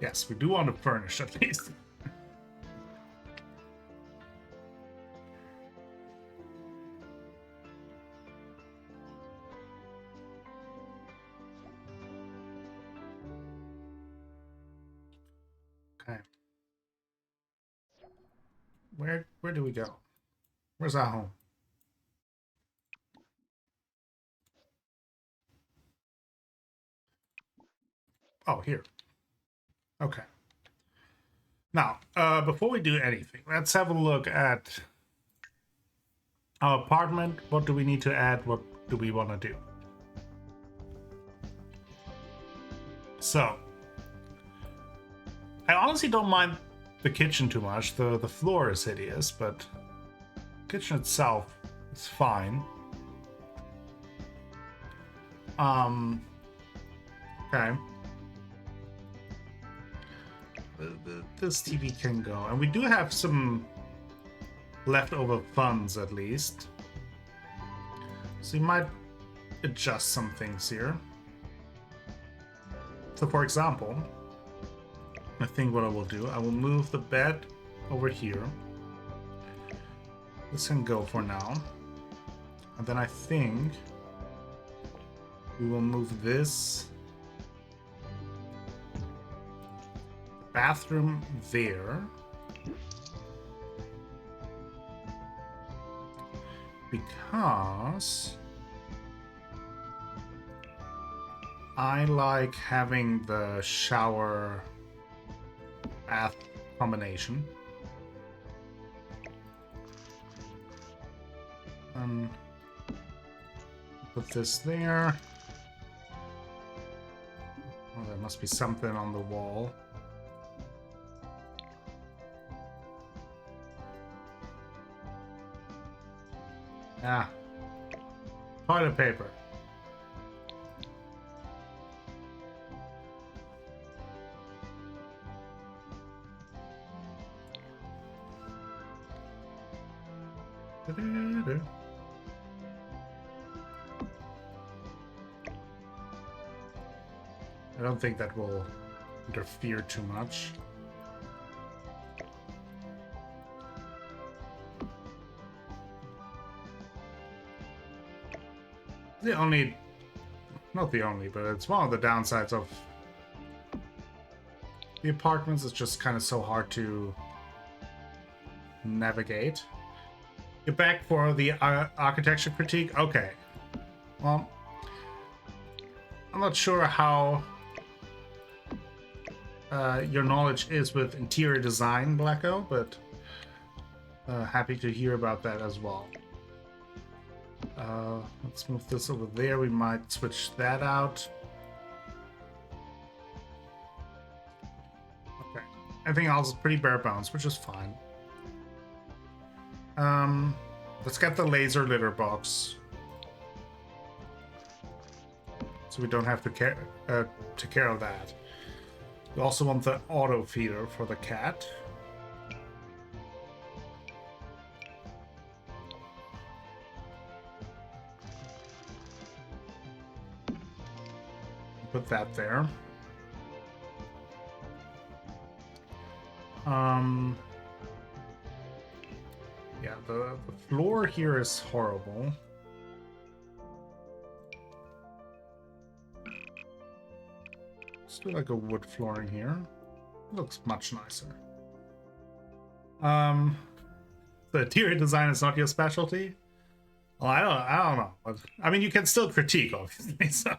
Yes, we do want to furnish at least. Okay. Where do we go? Where's our home? Oh, here. Okay. Now, before we do anything, let's have a look at our apartment. What do we need to add? What do we want to do? So, I honestly don't mind the kitchen too much. The floor is hideous, but the kitchen itself is fine. Okay. This TV can go, and we do have some leftover funds at least, so you might adjust some things here. So for example, I think what I will do, I will move the bed over here. This can go for now, and then I think we will move this bathroom there, because I like having the shower bath combination. Put this there. Oh, there must be something on the wall. Ah, toilet paper. I don't think that will interfere too much. The only, not the only, but it's one of the downsides of the apartments. It's just kind of so hard to navigate. You're back for the architecture critique? Okay. Well, I'm not sure how your knowledge is with interior design, Blacko, but happy to hear about that as well. Let's move this over there. We might switch that out. Okay. Everything else is pretty bare bones, which is fine. Let's get the laser litter box, so we don't have to take care of that. We also want the auto feeder for the cat. Put that there. Yeah, the floor here is horrible. Let's do like a wood flooring here. It looks much nicer. The interior design is not your specialty? Well, I don't know. I mean, you can still critique, obviously, so.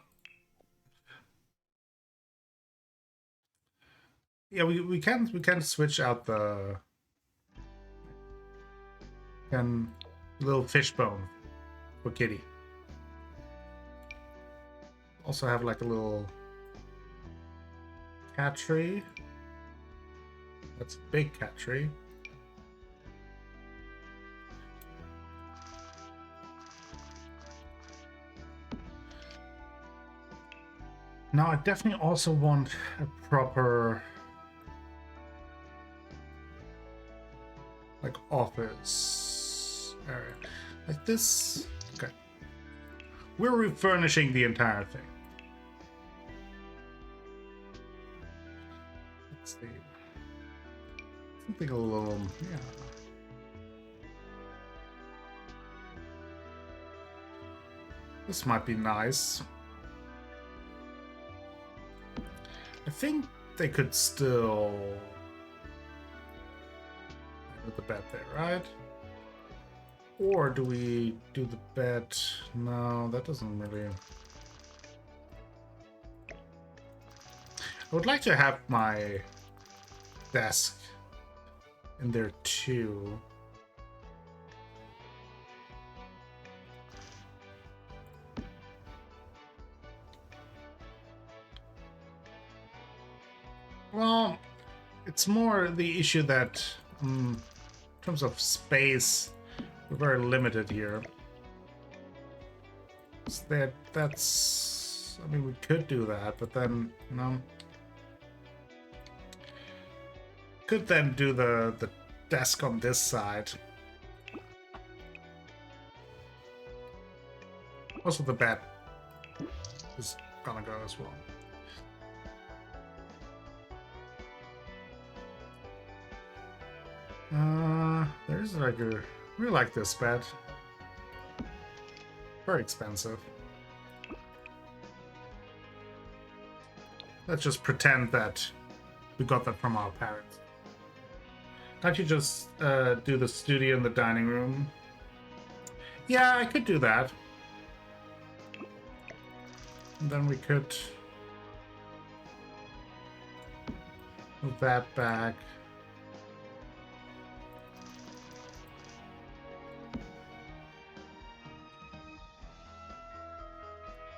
Yeah, we can switch out the little fishbone for Kitty. Also have like a little cat tree. That's a big cat tree. Now I definitely also want a proper like office area like this. Okay, we're refurnishing the entire thing. Let's see. Something a little, yeah. This might be nice. I think they could still put the bed there, right? Or do we do the bed? No, that doesn't really. I would like to have my desk in there too. Well, it's more the issue that in terms of space, we're very limited here. That's I mean, we could do that, but then could then do the desk on this side. Also, the bed is gonna go as well. There's like a. We like this bed. Very expensive. Let's just pretend that we got that from our parents. Can't you just do the studio in the dining room? Yeah, I could do that. And then we could move that back.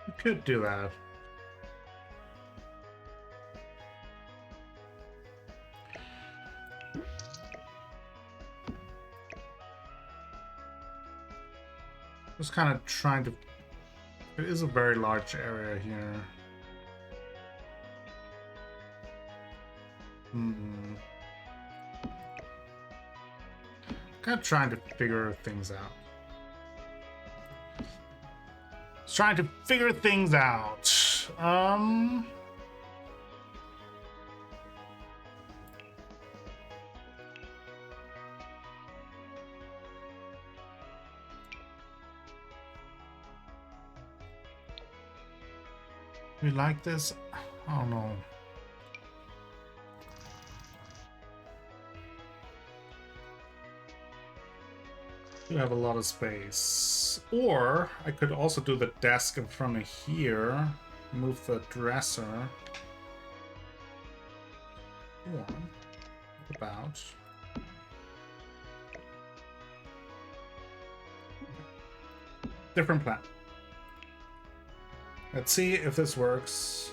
We could do that. Just kind of trying to. It is a very large area here. Kind of trying to figure things out. Trying to figure things out. We like this? I don't know. You have a lot of space. Or I could also do the desk in front of here. Move the dresser. Or about. Different plan. Let's see if this works.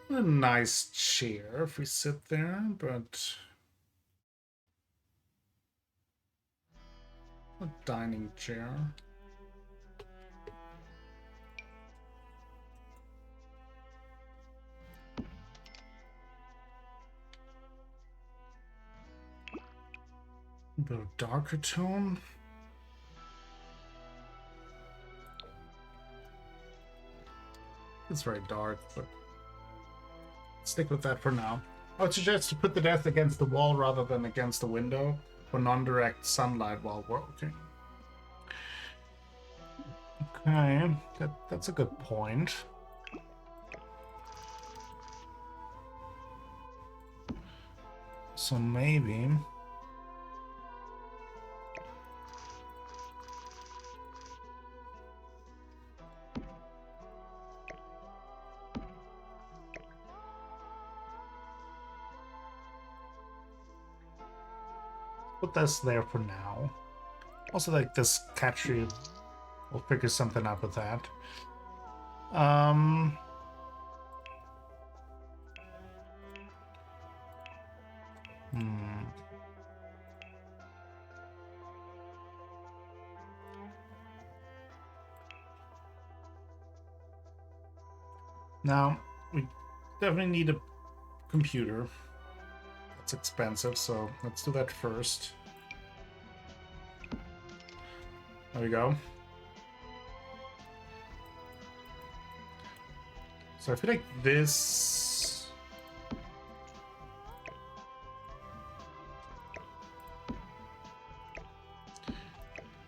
A nice chair if we sit there, but a dining chair. A bit of darker tone. It's very dark, but stick with that for now. I would suggest to put the desk against the wall rather than against the window for non-direct sunlight while working. Okay, that's a good point. So maybe put this there for now. Also, like this cat tree, we'll figure something out with that. Now, we definitely need a computer. It's expensive, so let's do that first. There we go. So I feel like this...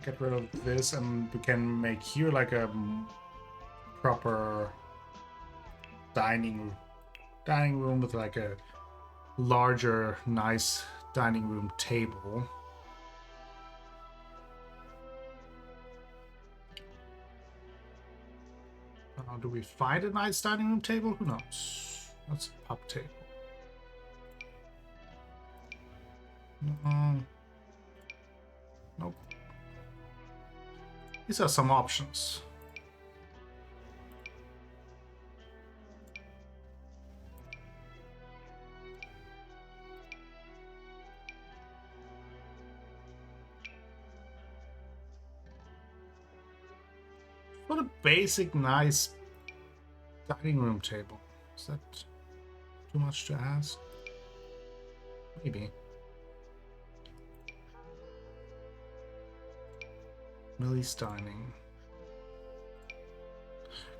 Get rid of this and we can make here like a proper dining room with like a larger, nice dining room table. Do we find a nice dining room table? Who knows? That's a pub table. Nope. These are some options. What a basic, nice dining room table. Is that too much to ask? Maybe. Millie's dining.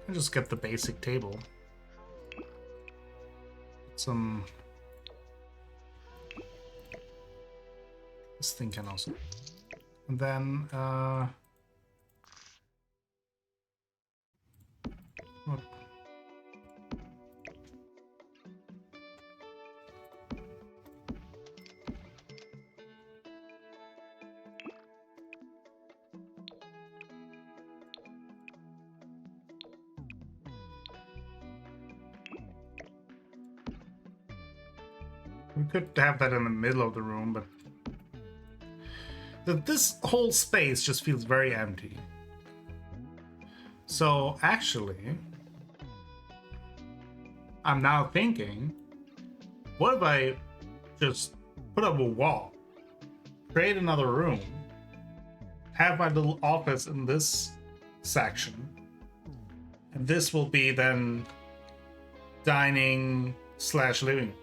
I just get the basic table. Some. This thing can also. And then, what? We could have that in the middle of the room, but this whole space just feels very empty. So actually, I'm now thinking, what if I just put up a wall, create another room, have my little office in this section, and this will be then dining / living.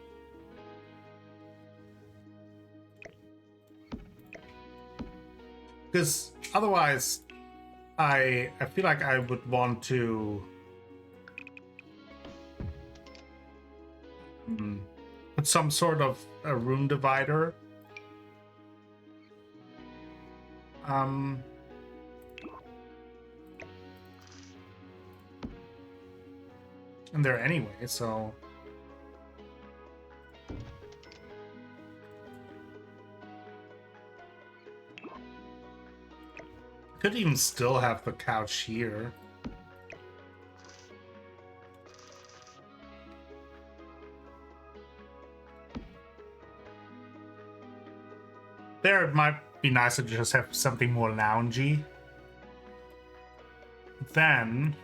Because otherwise, I feel like I would want to put some sort of a room divider. And there anyway, so. Could even still have the couch here. There, it might be nice to just have something more loungy. Then,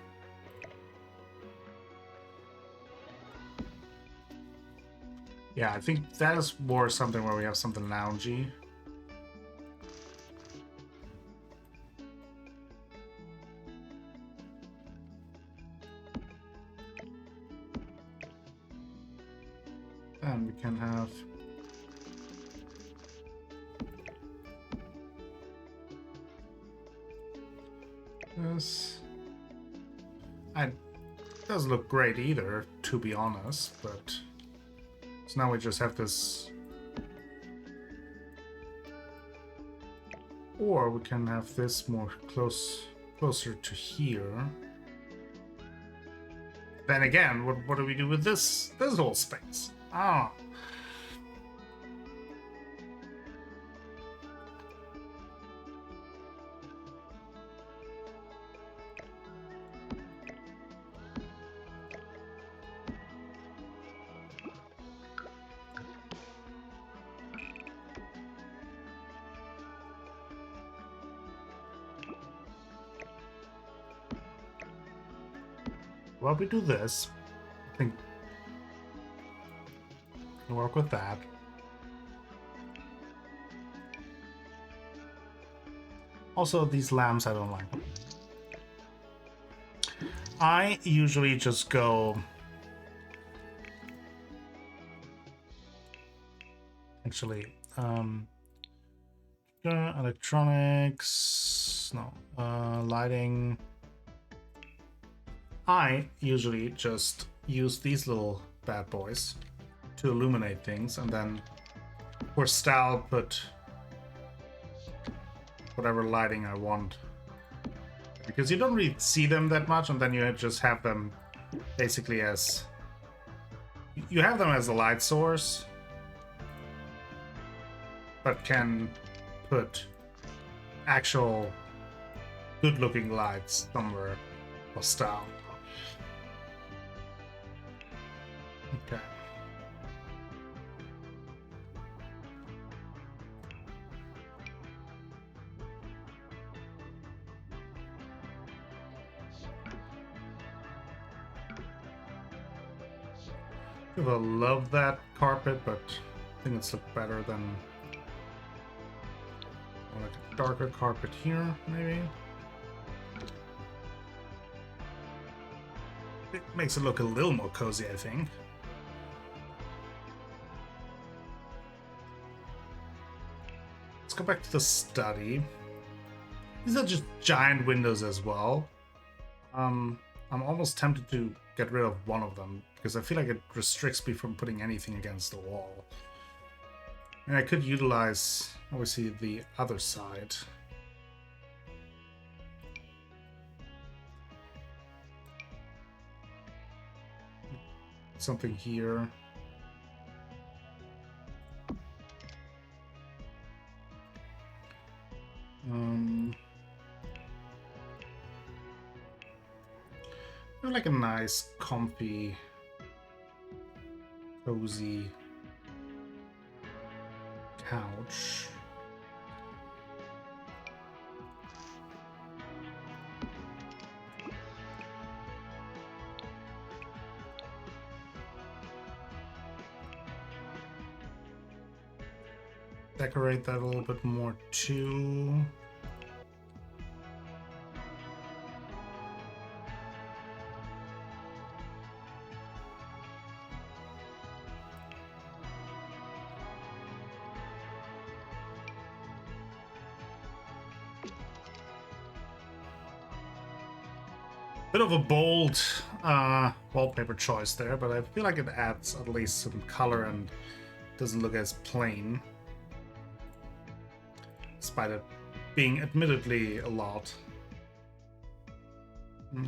yeah, I think that is more something where we have something loungy. And we can have this. It doesn't look great either, to be honest, but so now we just have this. Or we can have this more closer to here. Then again, what do we do with this whole space? Ah. Well, we do this. I think we'll work with that. Also, these lamps, I don't like them. I usually just go... Actually, electronics... No, lighting... I usually just use these little bad boys to illuminate things, and then for style put whatever lighting I want. Because you don't really see them that much, and then you just have them basically as... You have them as a light source, but can put actual good-looking lights somewhere for style. Okay. I love that carpet, but I think it's look better than like a darker carpet here, maybe. It makes it look a little more cozy, I think. Let's go back to the study. These are just giant windows as well. I'm almost tempted to get rid of one of them because I feel like it restricts me from putting anything against the wall. And I could utilize, obviously, the other side. Something here. I like a nice, comfy, cozy couch. Decorate that a little bit more too. Bit of a bold wallpaper choice there, but I feel like it adds at least some color and doesn't look as plain. Despite it being admittedly a lot. I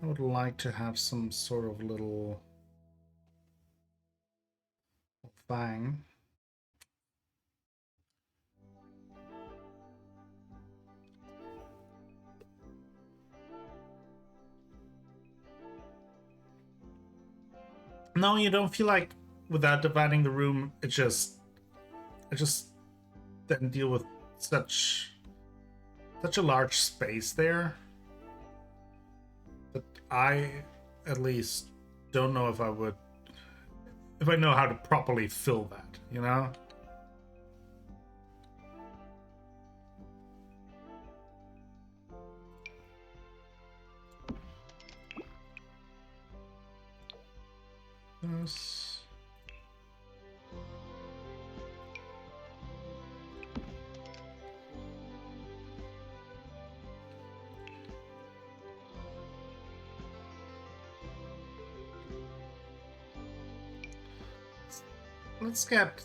would like to have some sort of little thing. No, you don't feel like without dividing the room, I just didn't deal with such a large space there that I at least don't know if I know how to properly fill that, you know? Yes. Let's get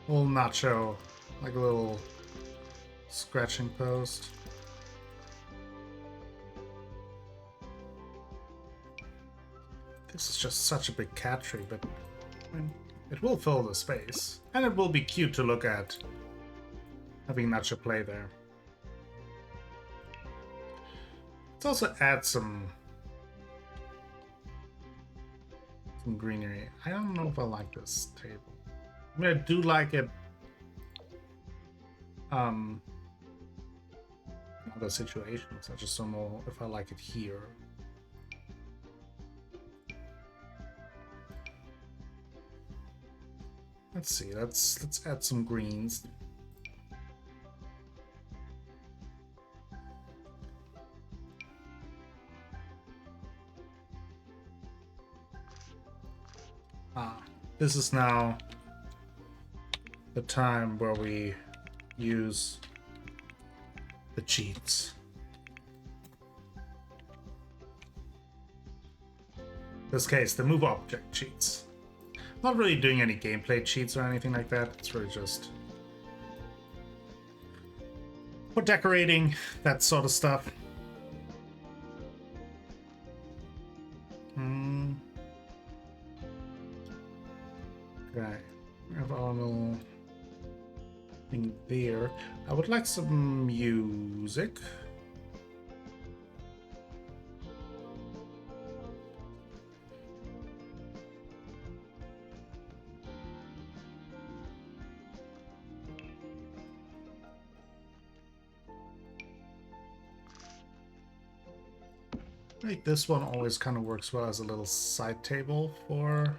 a little nacho, like a little scratching post. This is just such a big cat tree, but I mean, it will fill the space. And it will be cute to look at having Nacho play there. Let's also add some greenery. I don't know if I like this table. I mean, I do like it in other situations. I just don't know if I like it here. Let's see. Let's add some greens. This is now the time where we use the cheats. this case, the move object cheats. Not really doing any gameplay cheats or anything like that. It's really just for decorating, that sort of stuff. Okay, we have our little thing there. I would like some music. I think this one always kind of works well as a little side table for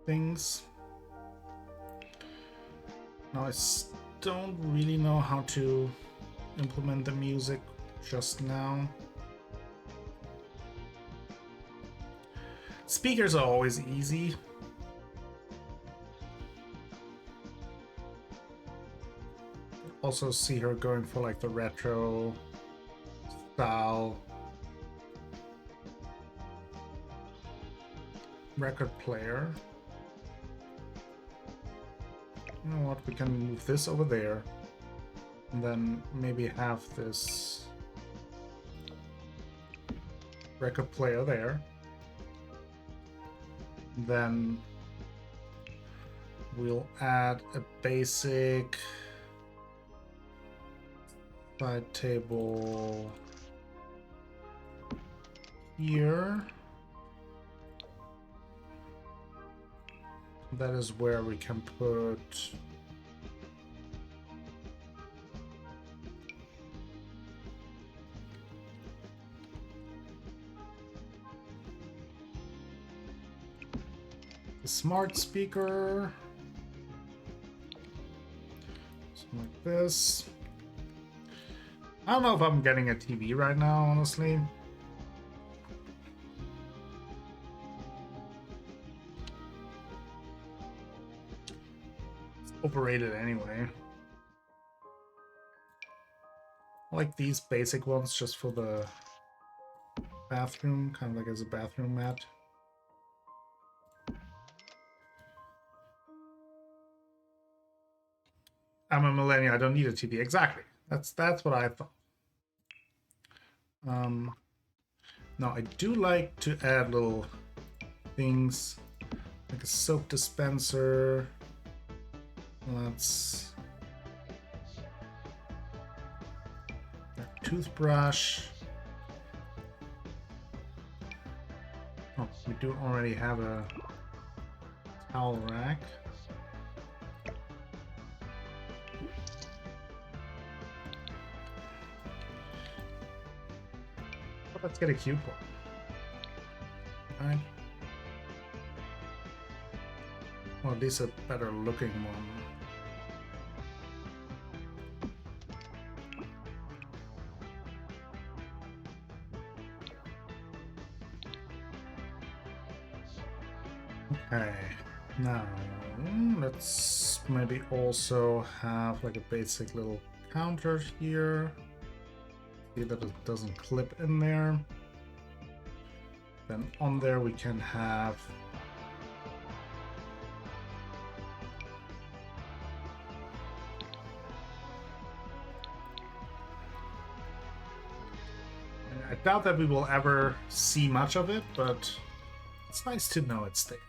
things. Now I don't really know how to implement the music just now. Speakers are always easy. Also see her going for like the retro style record player. You know what, we can move this over there and then maybe have this record player there. Then we'll add a basic side table here. That is where we can put the smart speaker. Something like this. I don't know if I'm getting a TV right now, honestly. It's overrated anyway. I like these basic ones just for the bathroom, kind of like as a bathroom mat. I'm a millennial, I don't need a TV. Exactly. That's what I thought. Now I do like to add little things like a soap dispenser. Let's a toothbrush. Oh, we do already have a towel rack. Let's get a cute one. Alright. Well, at least a better looking one. Okay, now let's maybe also have like a basic little counter here. See that it doesn't clip in there. Then on there we can have I doubt that we will ever see much of it, but it's nice to know it's there.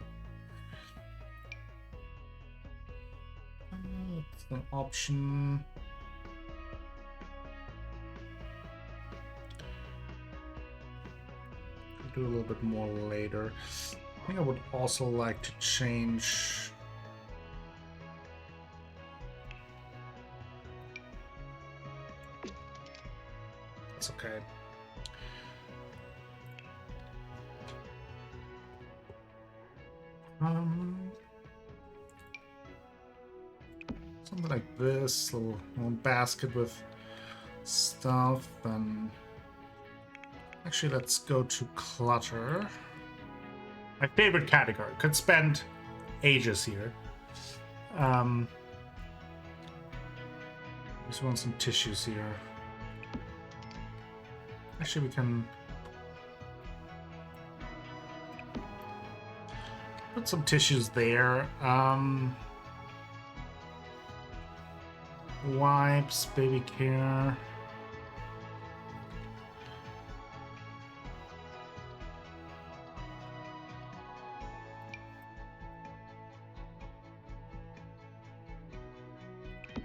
It's an option. Do a little bit more later. I think I would also like to change it's okay. Something like this, little basket with stuff, and actually, let's go to clutter. My favorite category. Could spend ages here. Just want some tissues here. Actually, we can put some tissues there. Wipes, baby care.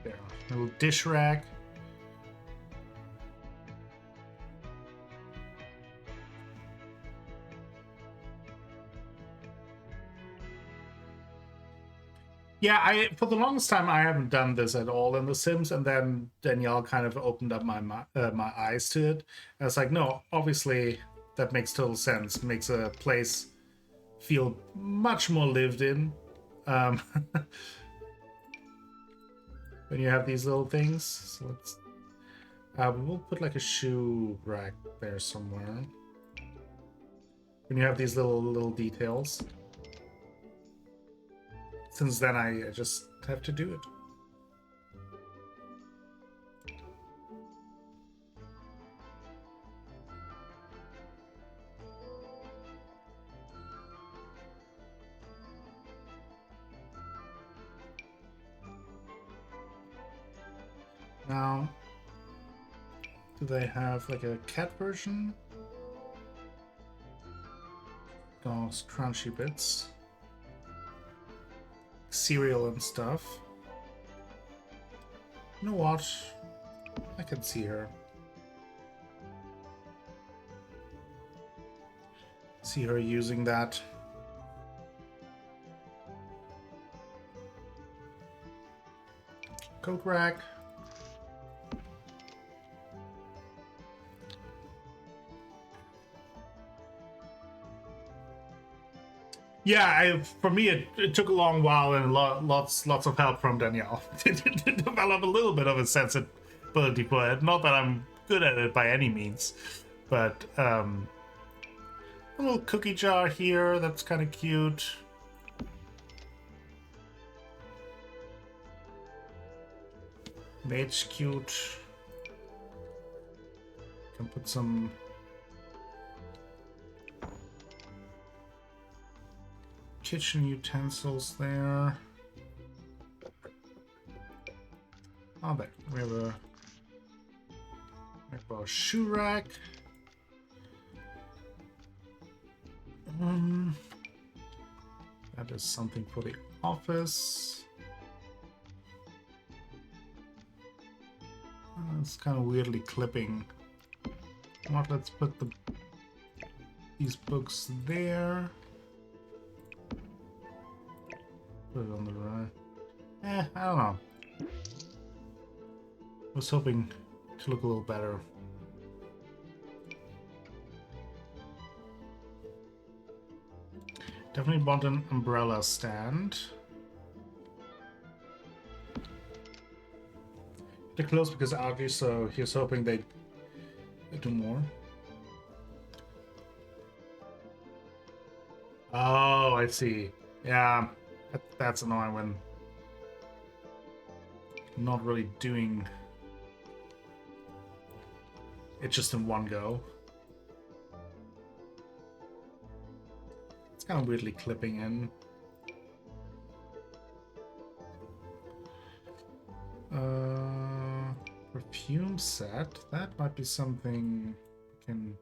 There, a little dish rack. Yeah, for the longest time I haven't done this at all in The Sims, and then Danielle kind of opened up my eyes to it. And it's like, no, obviously that makes total sense. It makes a place feel much more lived in. Um, when you have these little things, so let's. We'll put like a shoe rack there somewhere. When you have these little details. Since then, I just have to do it. Now, do they have like a cat version? Those crunchy bits. Cereal and stuff. You know what? I can see her. See her using that. Coat rack. Yeah, for me, it took a long while and lots of help from Danielle to develop a little bit of a sensibility for it. Not that I'm good at it by any means, but a little cookie jar here, that's kind of cute. Mage's cute. Can put some kitchen utensils there. Oh, there. We have a shoe rack. That is something for the office. It's kind of weirdly clipping. What? Let's put these books there. Put it on the right. I don't know. I was hoping to look a little better. Definitely want an umbrella stand. They're close because Augie, so he was hoping they'd do more. Oh, I see. Yeah, that's annoying when not really doing it just in one go. It's kind of weirdly clipping in. Perfume set. That might be something we can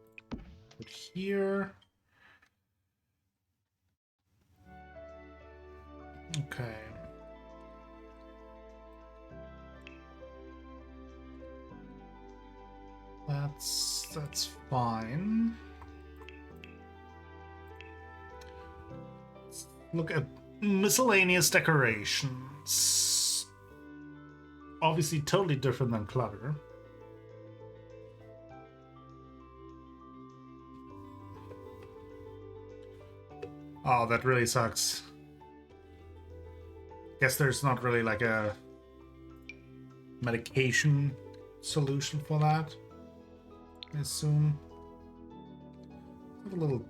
put here. Okay. That's fine. Let's look at miscellaneous decorations. Obviously totally different than clutter. Oh, that really sucks. Guess there's not really like a medication solution for that, I assume. Have a little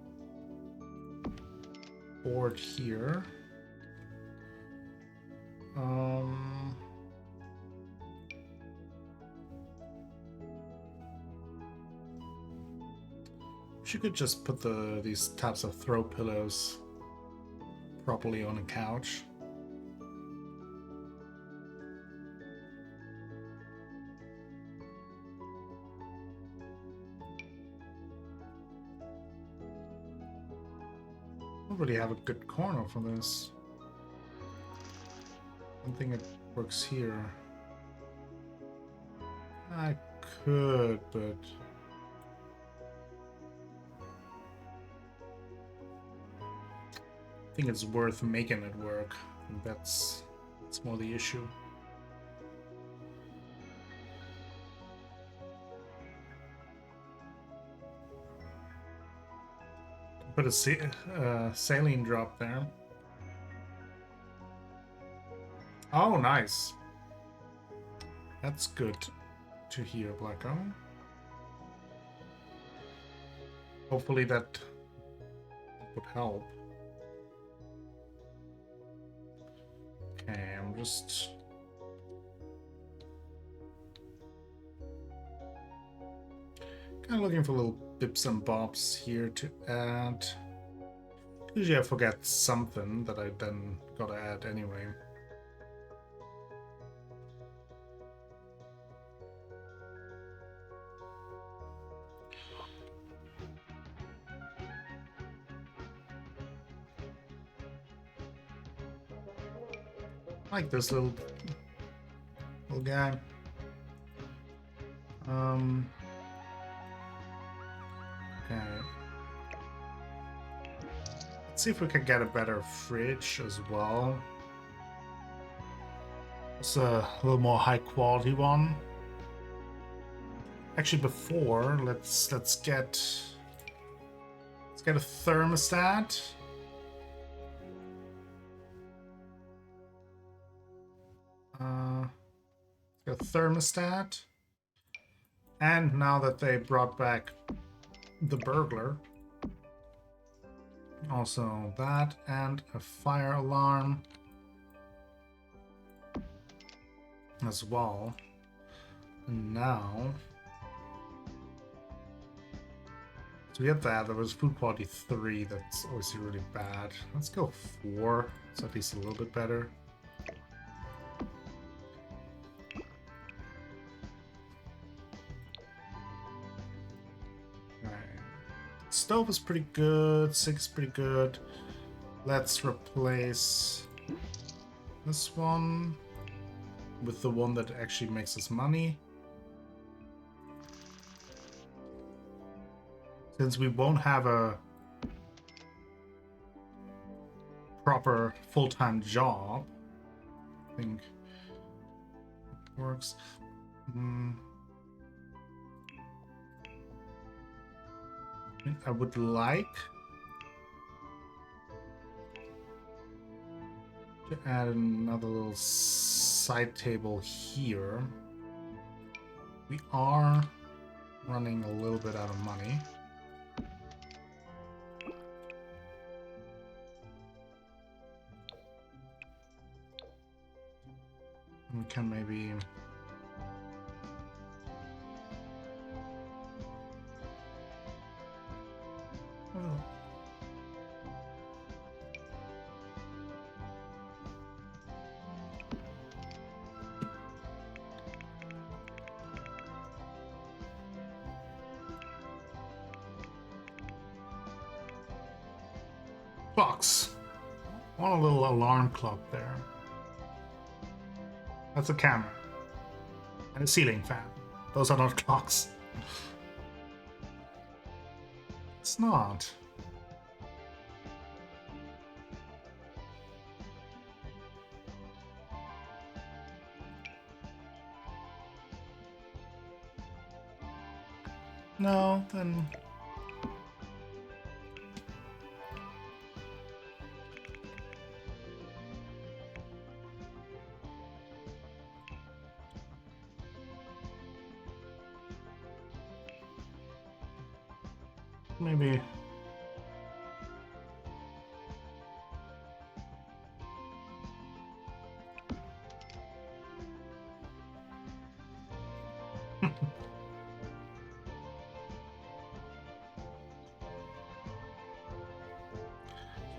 board here. you could just put these types of throw pillows properly on a couch. I don't really have a good corner for this. I don't think it works here. I could, but I think it's worth making it work. I think that's more the issue. Put a saline drop there. Oh, nice. That's good to hear, Blacko. Hopefully that would help. Okay, I'm just... kind of looking for little bips and bobs here to add. Usually I forget something that I then gotta add anyway. Like this little guy. Okay. Let's see if we can get a better fridge as well. It's a little more high quality one. Actually, before let's get a thermostat. A thermostat, and now that they brought back the burglar, also that, and a fire alarm as well. And now, so we have that. There was food quality 3. That's obviously really bad. Let's go 4. It's at least a little bit better. Stove is pretty good. 6 is pretty good. Let's replace this one with the one that actually makes us money. Since we won't have a proper full-time job, I think it works. I would like to add another little side table here. We are running a little bit out of money. We can maybe... Clocks. I want a little alarm clock there. That's a camera. And a ceiling fan. Those are not clocks. It's not. No, then... maybe...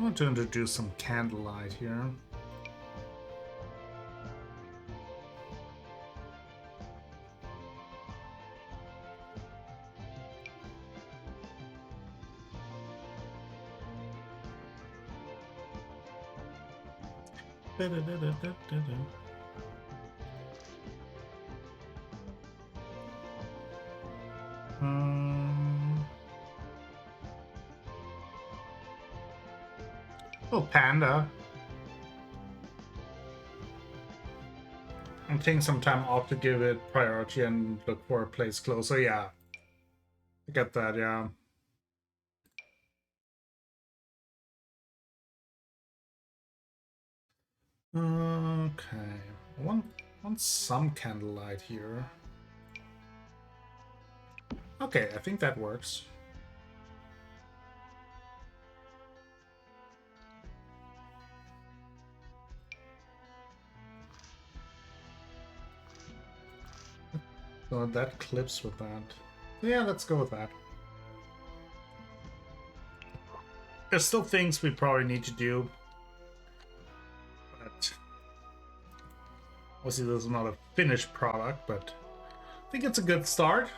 I want to introduce some candlelight here. Oh, panda. I'm taking some time off to give it priority and look for a place closer. Yeah, I get that. Yeah. Okay. I want some candlelight here. Okay, I think that works. So that clips with that. Yeah, let's go with that. There's still things we probably need to do. But obviously this is not a finished product, but I think it's a good start.